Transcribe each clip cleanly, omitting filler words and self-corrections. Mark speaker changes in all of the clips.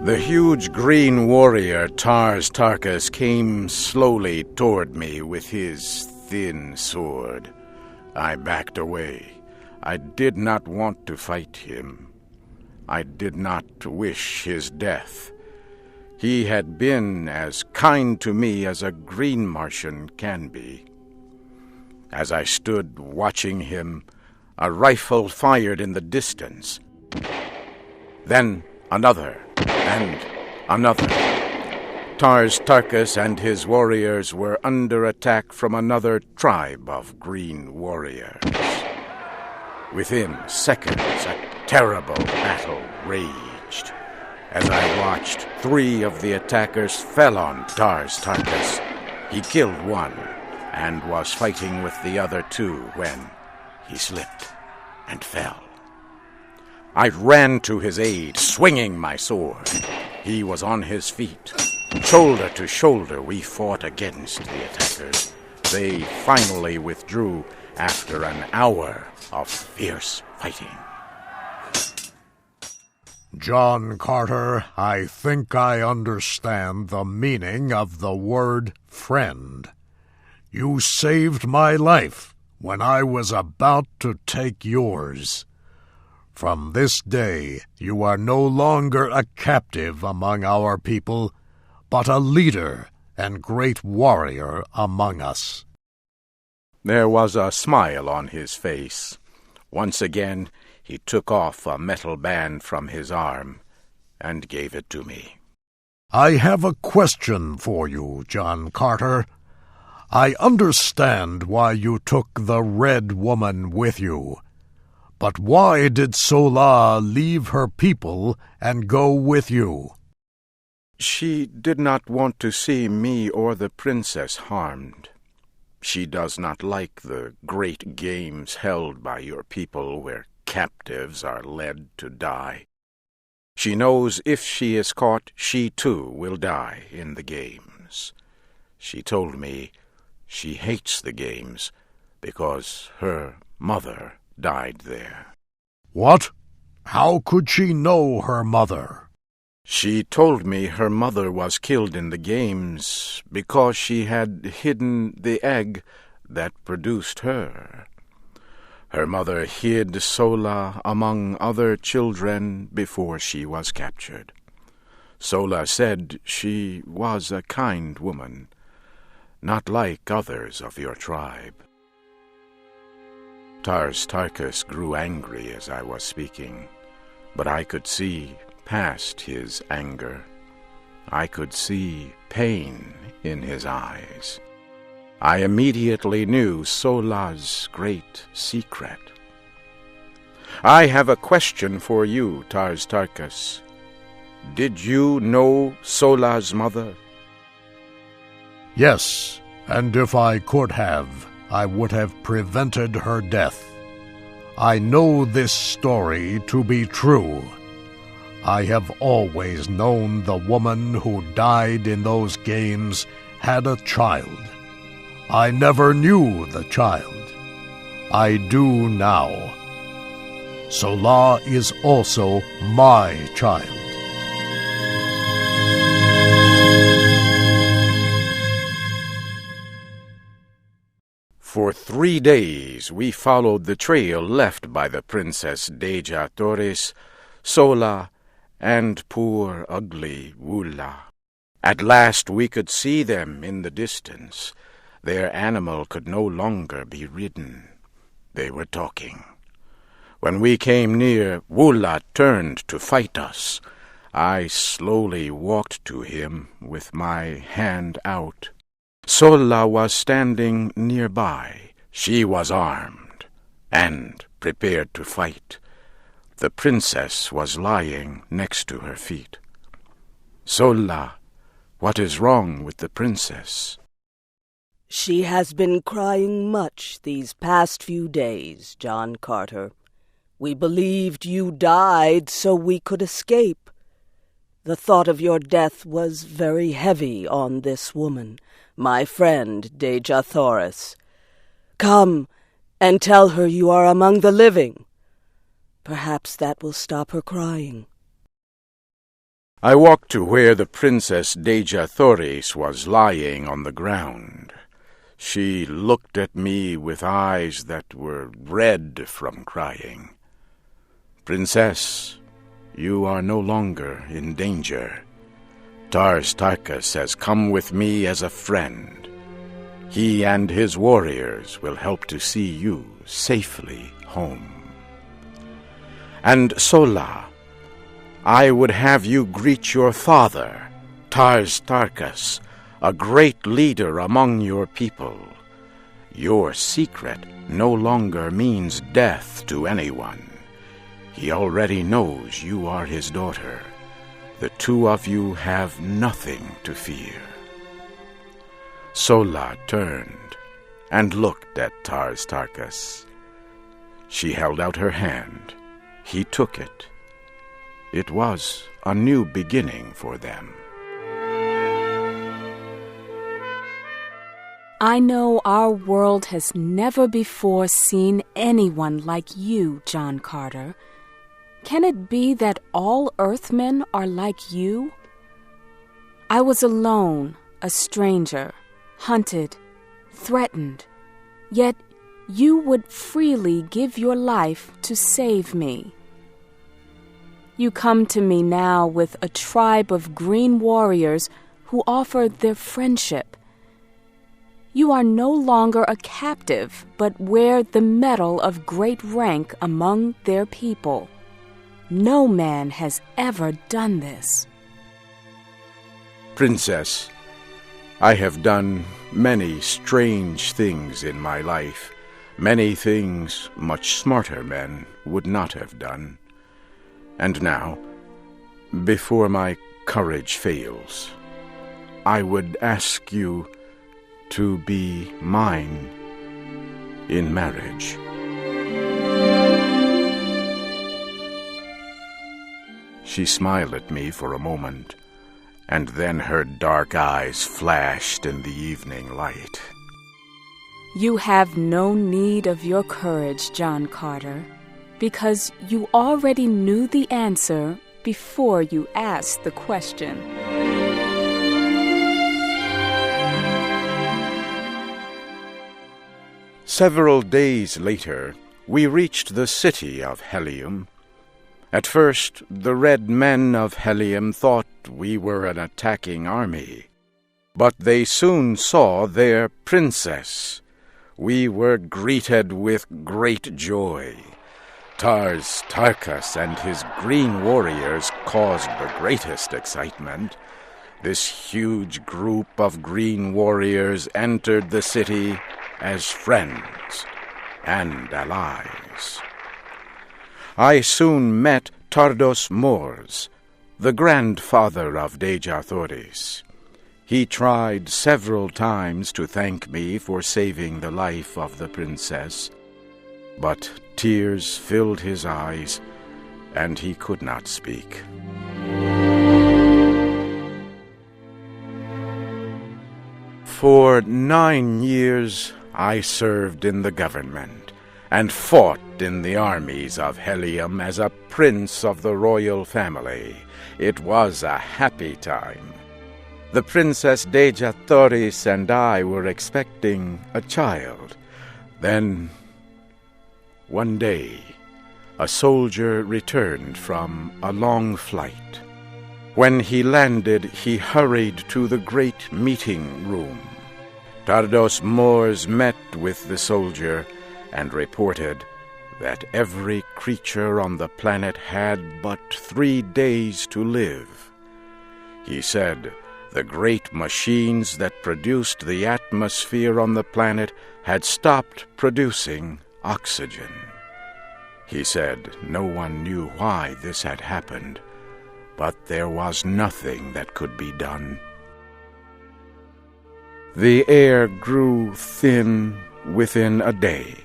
Speaker 1: The huge green warrior Tars Tarkas came slowly toward me with his thin sword. I backed away. I did not want to fight him. I did not wish his death. He had been as kind to me as a green Martian can be. As I stood watching him, a rifle fired in the distance. Then another, and another. Tars Tarkas and his warriors were under attack from another tribe of green warriors. Within seconds, a terrible battle raged. As I watched, 3 of the attackers fell on Tars Tarkas. He killed one and was fighting with the other 2 when he slipped and fell. I ran to his aid, swinging my sword. He was on his feet. Shoulder to shoulder, we fought against the attackers. They finally withdrew after an hour of fierce fighting.
Speaker 2: John Carter, I think I understand the meaning of the word friend. You saved my life when I was about to take yours. From this day, you are no longer a captive among our people, but a leader and great warrior among us.
Speaker 1: There was a smile on his face. Once again, he took off a metal band from his arm and gave it to me.
Speaker 2: I have a question for you, John Carter. I understand why you took the Red Woman with you. But why did Sola leave her people and go with you?
Speaker 1: She did not want to see me or the princess harmed. She does not like the great games held by your people where captives are led to die. She knows if she is caught, she too will die in the games. She told me she hates the games because her mother died there.
Speaker 2: What? How could she know her mother?
Speaker 1: She told me her mother was killed in the games because she had hidden the egg that produced her. Her mother hid Sola among other children before she was captured. Sola said she was a kind woman, not like others of your tribe. Tars Tarkas grew angry as I was speaking, but I could see past his anger. I could see pain in his eyes. I immediately knew Sola's great secret. I have a question for you, Tars Tarkas. Did you know Sola's mother?
Speaker 2: Yes, and if I could have, I would have prevented her death. I know this story to be true. I have always known the woman who died in those games had a child. I never knew the child. I do now. Sola is also my child.
Speaker 1: For 3 days we followed the trail left by the Princess Deja Torres, Sola, and poor ugly Wula. At last we could see them in the distance. Their animal could no longer be ridden. They were talking. When we came near, Wula turned to fight us. I slowly walked to him with my hand out. Sola was standing nearby. She was armed and prepared to fight. The princess was lying next to her feet. Sola, what is wrong with the princess?
Speaker 3: She has been crying much these past few days, John Carter. We believed you died so we could escape. The thought of your death was very heavy on this woman, my friend Deja Thoris. Come and tell her you are among the living. Perhaps that will stop her crying.
Speaker 1: I walked to where the Princess Deja Thoris was lying on the ground. She looked at me with eyes that were red from crying. "Princess, you are no longer in danger. Tars Tarkas has come with me as a friend. He and his warriors will help to see you safely home. And Sola, I would have you greet your father, Tars Tarkas, a great leader among your people. Your secret no longer means death to anyone. He already knows you are his daughter. The two of you have nothing to fear." Sola turned and looked at Tars Tarkas. She held out her hand. He took it. It was a new beginning for them.
Speaker 4: I know our world has never before seen anyone like you, John Carter. Can it be that all Earthmen are like you? I was alone, a stranger, hunted, threatened, yet you would freely give your life to save me. You come to me now with a tribe of green warriors who offer their friendship. You are no longer a captive, but wear the medal of great rank among their people. No man has ever done this.
Speaker 1: Princess, I have done many strange things in my life, many things much smarter men would not have done. And now, before my courage fails, I would ask you to be mine in marriage. She smiled at me for a moment, and then her dark eyes flashed in the evening light.
Speaker 4: You have no need of your courage, John Carter, because you already knew the answer before you asked the question.
Speaker 1: Several days later, we reached the city of Helium. At first, the red men of Helium thought we were an attacking army, but they soon saw their princess. We were greeted with great joy. Tars Tarkas and his green warriors caused the greatest excitement. This huge group of green warriors entered the city as friends and allies. I soon met Tardos Mors, the grandfather of Deja Thoris. He tried several times to thank me for saving the life of the princess, but tears filled his eyes, and he could not speak. For 9 years, I served in the government and fought in the armies of Helium as a prince of the royal family. It was a happy time. The Princess Deja Thoris and I were expecting a child. Then, one day, a soldier returned from a long flight. When he landed, he hurried to the great meeting room. Tardos Mors met with the soldier and reported that every creature on the planet had but 3 days to live. He said the great machines that produced the atmosphere on the planet had stopped producing oxygen. He said no one knew why this had happened, but there was nothing that could be done. The air grew thin within a day.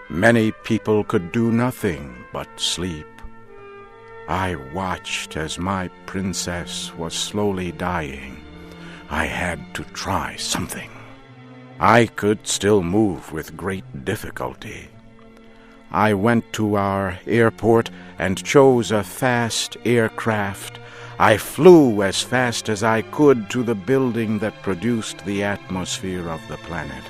Speaker 1: Many people could do nothing but sleep. I watched as my princess was slowly dying. I had to try something. I could still move with great difficulty. I went to our airport and chose a fast aircraft. I flew as fast as I could to the building that produced the atmosphere of the planet.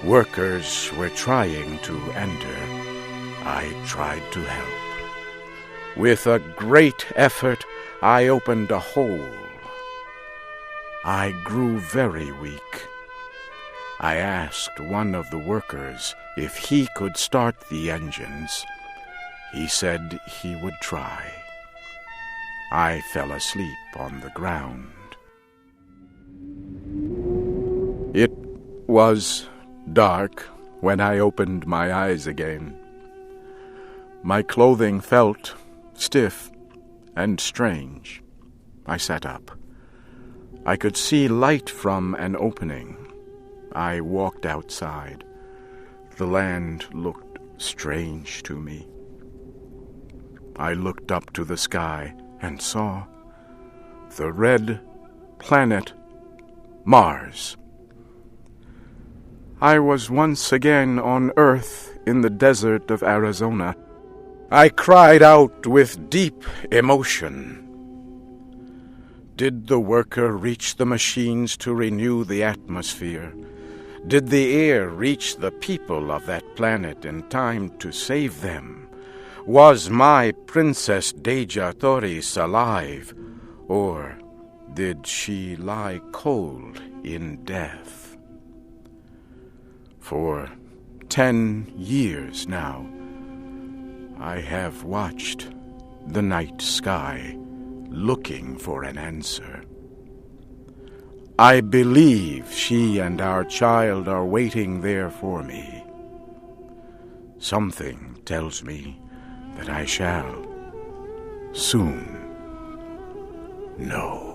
Speaker 1: Workers were trying to enter. I tried to help. With a great effort, I opened a hole. I grew very weak. I asked one of the workers if he could start the engines. He said he would try. I fell asleep on the ground. It was dark when I opened my eyes again. My clothing felt stiff and strange. I sat up. I could see light from an opening. I walked outside. The land looked strange to me. I looked up to the sky and saw the red planet Mars. I was once again on Earth in the desert of Arizona. I cried out with deep emotion. Did the worker reach the machines to renew the atmosphere? Did the air reach the people of that planet in time to save them? Was my Princess Deja Thoris alive, or did she lie cold in death? For 10 years now, I have watched the night sky looking for an answer. I believe she and our child are waiting there for me. Something tells me that I shall soon know.